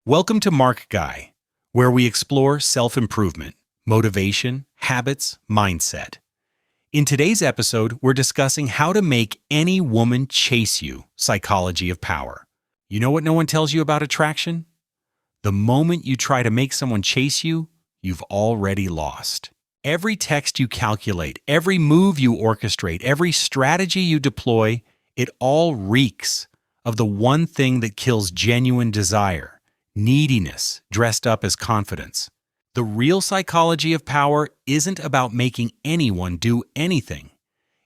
Welcome to MarkGuy, where we explore self-improvement, motivation, habits, mindset. In today's episode, we're discussing how to make any woman chase you, psychology of power. You know what no one tells you about attraction? The moment you try to make someone chase you, you've already lost. Every text you calculate, every move you orchestrate, every strategy you deploy, it all reeks of the one thing that kills genuine desire. Neediness dressed up as confidence. The real psychology of power isn't about making anyone do anything.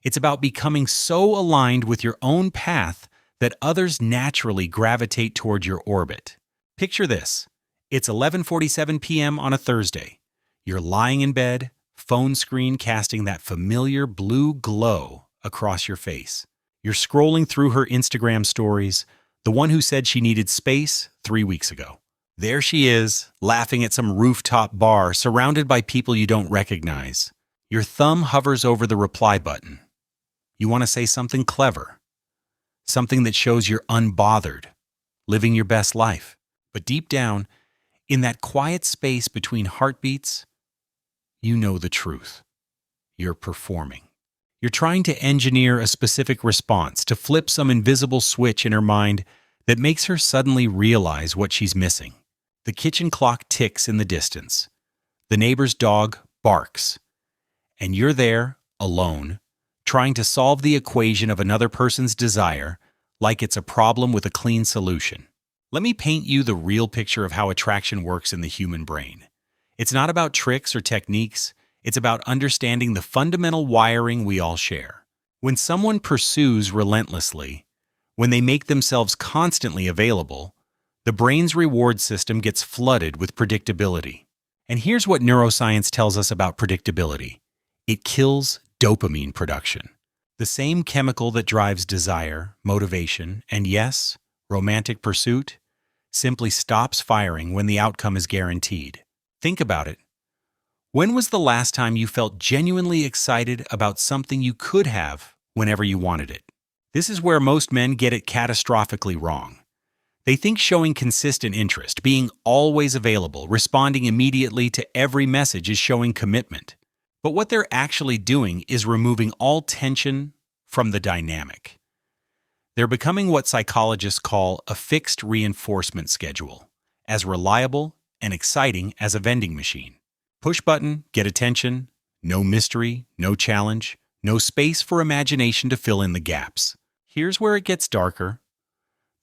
It's about becoming so aligned with your own path that others naturally gravitate toward your orbit. Picture this. It's 11:47 p.m. on a Thursday. You're lying in bed, phone screen casting that familiar blue glow across your face. You're scrolling through her Instagram stories, the one who said she needed space 3 weeks ago. There she is, laughing at some rooftop bar, surrounded by people you don't recognize. Your thumb hovers over the reply button. You want to say something clever, something that shows you're unbothered, living your best life. But deep down, in that quiet space between heartbeats, you know the truth. You're performing. You're trying to engineer a specific response, to flip some invisible switch in her mind that makes her suddenly realize what she's missing. The kitchen clock ticks in the distance. The neighbor's dog barks. And you're there, alone, trying to solve the equation of another person's desire like it's a problem with a clean solution. Let me paint you the real picture of how attraction works in the human brain. It's not about tricks or techniques. It's about understanding the fundamental wiring we all share. When someone pursues relentlessly, when they make themselves constantly available, the brain's reward system gets flooded with predictability. And here's what neuroscience tells us about predictability. It kills dopamine production, the same chemical that drives desire, motivation, and yes, romantic pursuit, simply stops firing when the outcome is guaranteed. Think about it. When was the last time you felt genuinely excited about something you could have whenever you wanted it? This is where most men get it catastrophically wrong. They think showing consistent interest, being always available, responding immediately to every message is showing commitment. But what they're actually doing is removing all tension from the dynamic. They're becoming what psychologists call a fixed reinforcement schedule, as reliable and exciting as a vending machine. Push button, get attention, no mystery, no challenge, no space for imagination to fill in the gaps. Here's where it gets darker.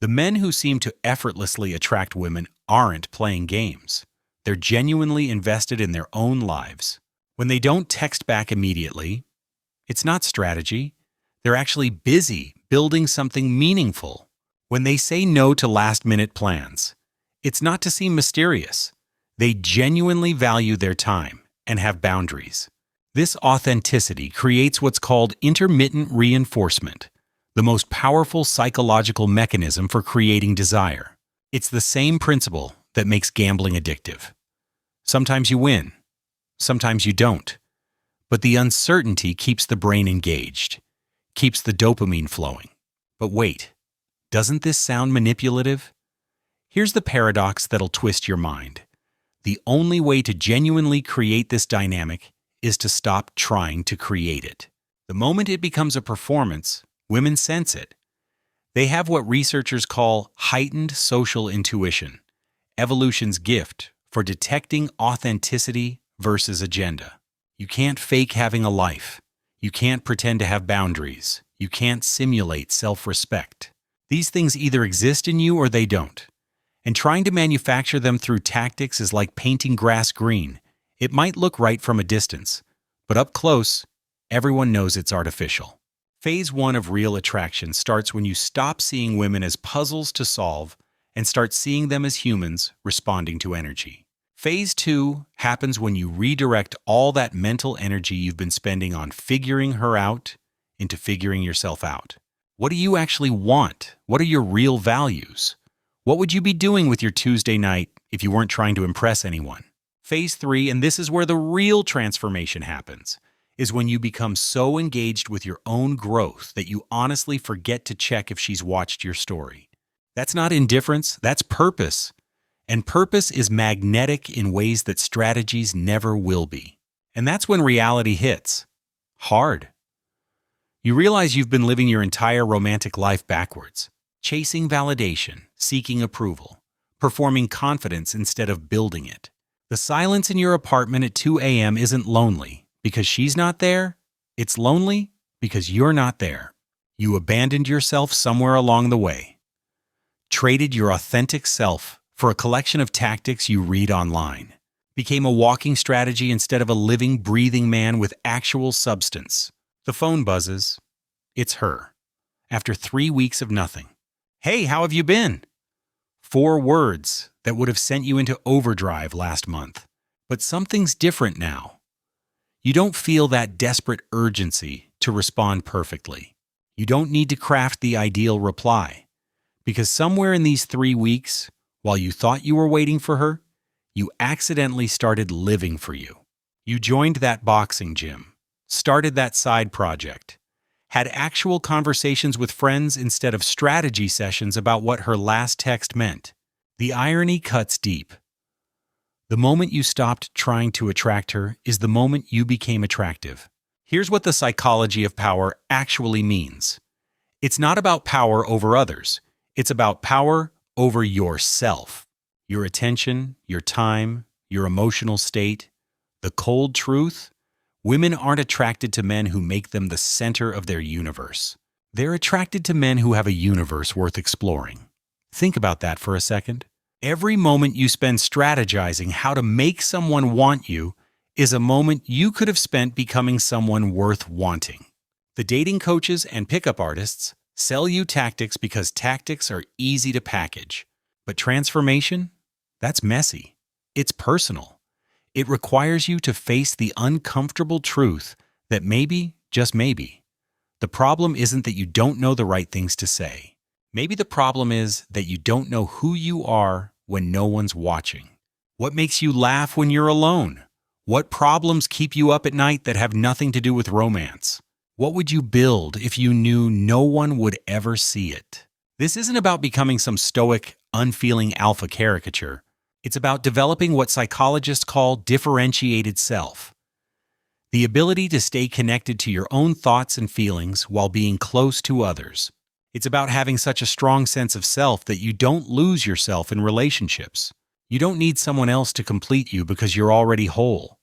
The men who seem to effortlessly attract women aren't playing games. They're genuinely invested in their own lives. When they don't text back immediately, it's not strategy. They're actually busy building something meaningful. When they say no to last-minute plans, it's not to seem mysterious. They genuinely value their time and have boundaries. This authenticity creates what's called intermittent reinforcement, the most powerful psychological mechanism for creating desire. It's the same principle that makes gambling addictive. Sometimes you win, sometimes you don't. But the uncertainty keeps the brain engaged, keeps the dopamine flowing. But wait, doesn't this sound manipulative? Here's the paradox that'll twist your mind. The only way to genuinely create this dynamic is to stop trying to create it. The moment it becomes a performance, women sense it. They have what researchers call heightened social intuition, evolution's gift for detecting authenticity versus agenda. You can't fake having a life. You can't pretend to have boundaries. You can't simulate self-respect. These things either exist in you or they don't. And trying to manufacture them through tactics is like painting grass green. It might look right from a distance, but up close, everyone knows it's artificial. Phase 1 of real attraction starts when you stop seeing women as puzzles to solve and start seeing them as humans responding to energy. Phase 2 happens when you redirect all that mental energy you've been spending on figuring her out into figuring yourself out. What do you actually want? What are your real values? What would you be doing with your Tuesday night if you weren't trying to impress anyone? Phase 3, and this is where the real transformation happens, is when you become so engaged with your own growth that you honestly forget to check if she's watched your story. That's not indifference, that's purpose. And purpose is magnetic in ways that strategies never will be. And that's when reality hits. Hard. You realize you've been living your entire romantic life backwards, chasing validation, seeking approval, performing confidence instead of building it. The silence in your apartment at 2 a.m. isn't lonely because she's not there. It's lonely because you're not there. You abandoned yourself somewhere along the way. Traded your authentic self for a collection of tactics you read online. Became a walking strategy instead of a living, breathing man with actual substance. The phone buzzes. It's her. After 3 weeks of nothing. Hey, how have you been? 4 words that would have sent you into overdrive last month. But something's different now. You don't feel that desperate urgency to respond perfectly. You don't need to craft the ideal reply. Because somewhere in these 3 weeks, while you thought you were waiting for her, you accidentally started living for you. You joined that boxing gym, started that side project, had actual conversations with friends instead of strategy sessions about what her last text meant. The irony cuts deep. The moment you stopped trying to attract her is the moment you became attractive. Here's what the psychology of power actually means. It's not about power over others. It's about power over yourself. Your attention, your time, your emotional state. The cold truth: women aren't attracted to men who make them the center of their universe. They're attracted to men who have a universe worth exploring. Think about that for a second. Every moment you spend strategizing how to make someone want you is a moment you could have spent becoming someone worth wanting. The dating coaches and pickup artists sell you tactics because tactics are easy to package. But transformation? That's messy. It's personal. It requires you to face the uncomfortable truth that maybe, just maybe, the problem isn't that you don't know the right things to say. Maybe the problem is that you don't know who you are when no one's watching. What makes you laugh when you're alone? What problems keep you up at night that have nothing to do with romance? What would you build if you knew no one would ever see it? This isn't about becoming some stoic, unfeeling alpha caricature. It's about developing what psychologists call differentiated self. The ability to stay connected to your own thoughts and feelings while being close to others. It's about having such a strong sense of self that you don't lose yourself in relationships. You don't need someone else to complete you because you're already whole.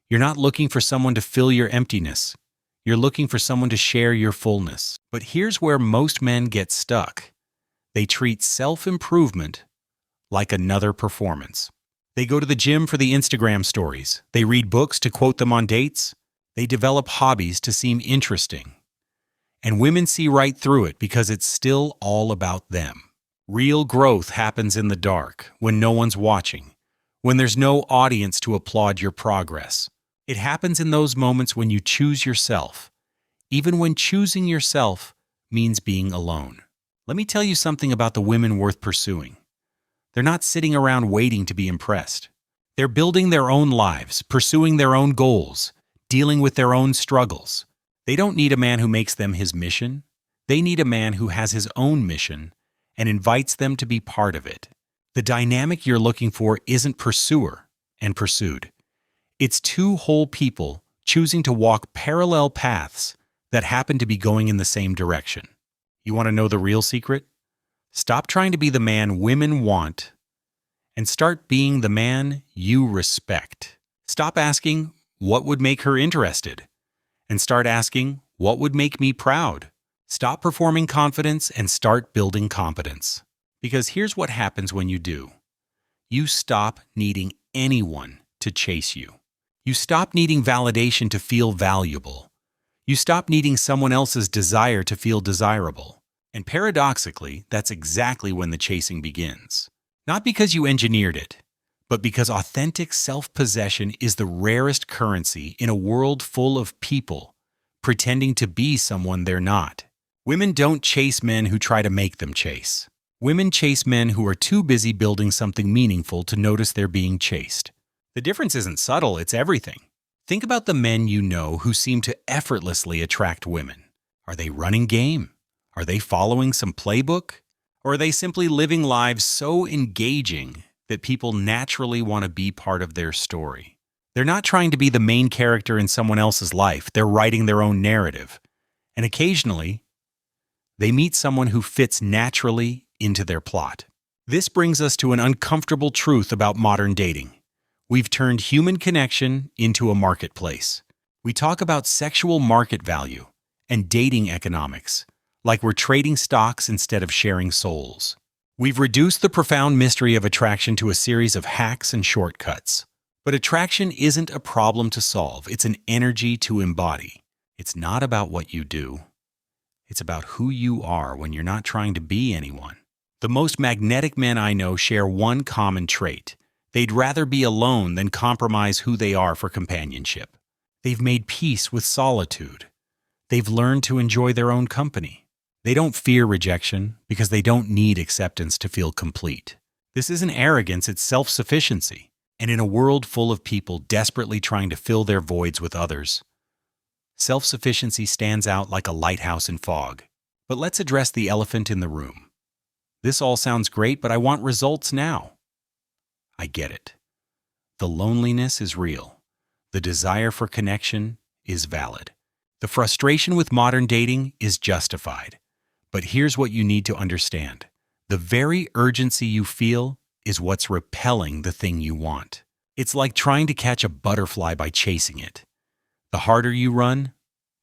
You're not looking for someone to fill your emptiness. You're looking for someone to share your fullness. But here's where most men get stuck. They treat self-improvement like another performance. They go to the gym for the Instagram stories. They read books to quote them on dates. They develop hobbies to seem interesting. And women see right through it because it's still all about them. Real growth happens in the dark, when no one's watching, when there's no audience to applaud your progress. It happens in those moments when you choose yourself, even when choosing yourself means being alone. Let me tell you something about the women worth pursuing. They're not sitting around waiting to be impressed. They're building their own lives, pursuing their own goals, dealing with their own struggles. They don't need a man who makes them his mission. They need a man who has his own mission and invites them to be part of it. The dynamic you're looking for isn't pursuer and pursued. It's 2 whole people choosing to walk parallel paths that happen to be going in the same direction. You want to know the real secret? Stop trying to be the man women want and start being the man you respect. Stop asking, what would make her interested? And start asking, what would make me proud? Stop performing confidence and start building competence. Because here's what happens when you do. You stop needing anyone to chase you. You stop needing validation to feel valuable. You stop needing someone else's desire to feel desirable. And paradoxically, that's exactly when the chasing begins. Not because you engineered it, but because authentic self-possession is the rarest currency in a world full of people pretending to be someone they're not. Women don't chase men who try to make them chase. Women chase men who are too busy building something meaningful to notice they're being chased. The difference isn't subtle, it's everything. Think about the men you know who seem to effortlessly attract women. Are they running game? Are they following some playbook? Or are they simply living lives so engaging that people naturally want to be part of their story? They're not trying to be the main character in someone else's life. They're writing their own narrative. And occasionally, they meet someone who fits naturally into their plot. This brings us to an uncomfortable truth about modern dating. We've turned human connection into a marketplace. We talk about sexual market value and dating economics, like we're trading stocks instead of sharing souls. We've reduced the profound mystery of attraction to a series of hacks and shortcuts. But attraction isn't a problem to solve, it's an energy to embody. It's not about what you do. It's about who you are when you're not trying to be anyone. The most magnetic men I know share one common trait. They'd rather be alone than compromise who they are for companionship. They've made peace with solitude. They've learned to enjoy their own company. They don't fear rejection because they don't need acceptance to feel complete. This isn't arrogance, it's self-sufficiency. And in a world full of people desperately trying to fill their voids with others, self-sufficiency stands out like a lighthouse in fog. But let's address the elephant in the room. This all sounds great, but I want results now. I get it. The loneliness is real. The desire for connection is valid. The frustration with modern dating is justified. But here's what you need to understand. The very urgency you feel is what's repelling the thing you want. It's like trying to catch a butterfly by chasing it. The harder you run,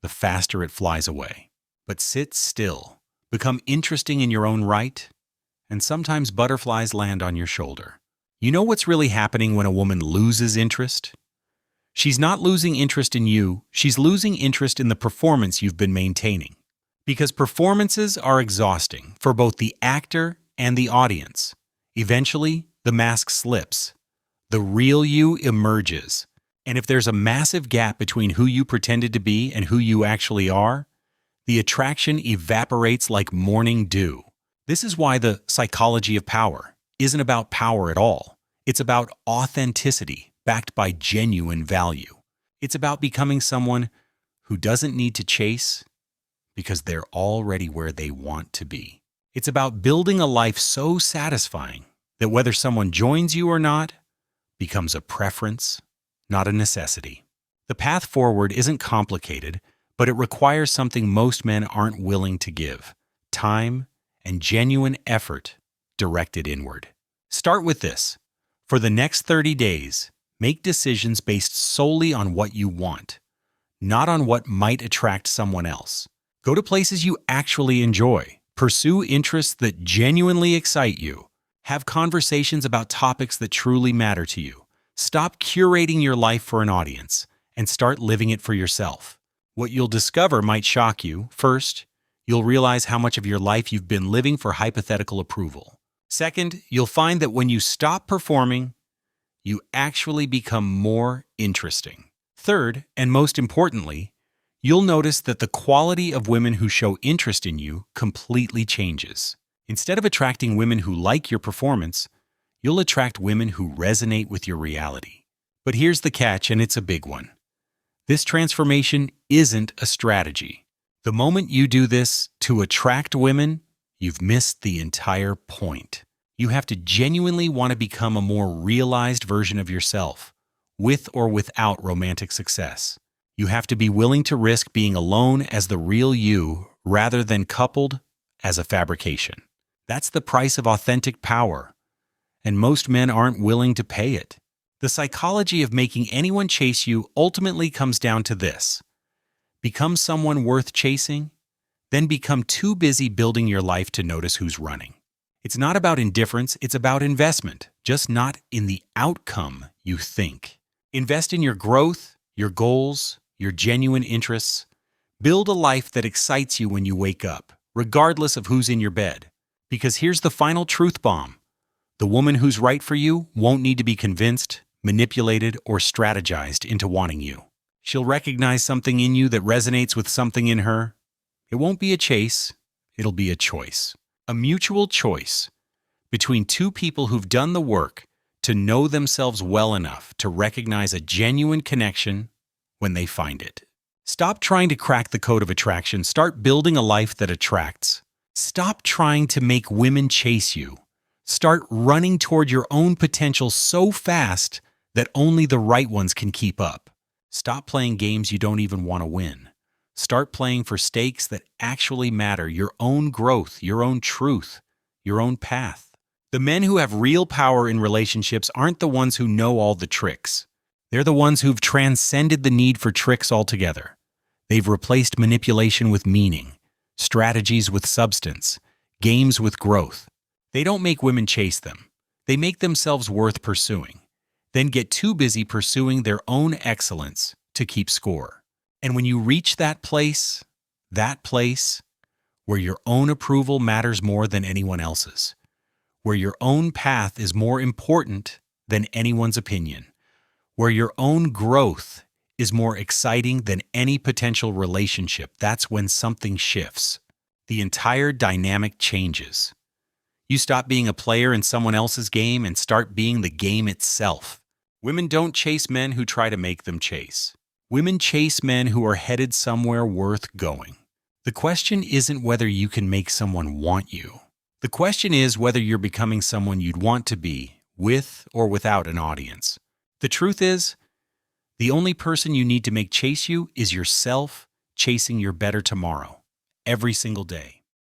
the faster it flies away. But sit still, become interesting in your own right, and sometimes butterflies land on your shoulder. You know what's really happening when a woman loses interest? She's not losing interest in you, she's losing interest in the performance you've been maintaining. Because performances are exhausting for both the actor and the audience. Eventually, the mask slips. The real you emerges. And if there's a massive gap between who you pretended to be and who you actually are, the attraction evaporates like morning dew. This is why the psychology of power isn't about power at all. It's about authenticity backed by genuine value. It's about becoming someone who doesn't need to chase because they're already where they want to be. It's about building a life so satisfying that whether someone joins you or not becomes a preference, not a necessity. The path forward isn't complicated, but it requires something most men aren't willing to give: time and genuine effort directed inward. Start with this. For the next 30 days, make decisions based solely on what you want, not on what might attract someone else. Go to places you actually enjoy. Pursue interests that genuinely excite you. Have conversations about topics that truly matter to you. Stop curating your life for an audience and start living it for yourself. What you'll discover might shock you. First, you'll realize how much of your life you've been living for hypothetical approval. Second, you'll find that when you stop performing, you actually become more interesting. Third, and most importantly, you'll notice that the quality of women who show interest in you completely changes. Instead of attracting women who like your performance, you'll attract women who resonate with your reality. But here's the catch, and it's a big one. This transformation isn't a strategy. The moment you do this to attract women, you've missed the entire point. You have to genuinely want to become a more realized version of yourself, with or without romantic success. You have to be willing to risk being alone as the real you rather than coupled as a fabrication. That's the price of authentic power, and most men aren't willing to pay it. The psychology of making anyone chase you ultimately comes down to this: become someone worth chasing, then become too busy building your life to notice who's running. It's not about indifference, it's about investment, just not in the outcome you think. Invest in your growth, your goals, your genuine interests. Build a life that excites you when you wake up, regardless of who's in your bed. Because here's the final truth bomb. The woman who's right for you won't need to be convinced, manipulated, or strategized into wanting you. She'll recognize something in you that resonates with something in her. It won't be a chase, it'll be a choice. A mutual choice between two people who've done the work to know themselves well enough to recognize a genuine connection when they find it. Stop trying to crack the code of attraction. Start building a life that attracts. Stop trying to make women chase you. Start running toward your own potential so fast that only the right ones can keep up. Stop playing games you don't even want to win. Start playing for stakes that actually matter, your own growth, your own truth, your own path. The men who have real power in relationships aren't the ones who know all the tricks. They're the ones who've transcended the need for tricks altogether. They've replaced manipulation with meaning, strategies with substance, games with growth. They don't make women chase them. They make themselves worth pursuing, then get too busy pursuing their own excellence to keep score. And when you reach that place where your own approval matters more than anyone else's, where your own path is more important than anyone's opinion, where your own growth is more exciting than any potential relationship, that's when something shifts. The entire dynamic changes. You stop being a player in someone else's game and start being the game itself. Women don't chase men who try to make them chase. Women chase men who are headed somewhere worth going. The question isn't whether you can make someone want you. The question is whether you're becoming someone you'd want to be, with or without an audience. The truth is, the only person you need to make chase you is yourself chasing your better tomorrow, every single day.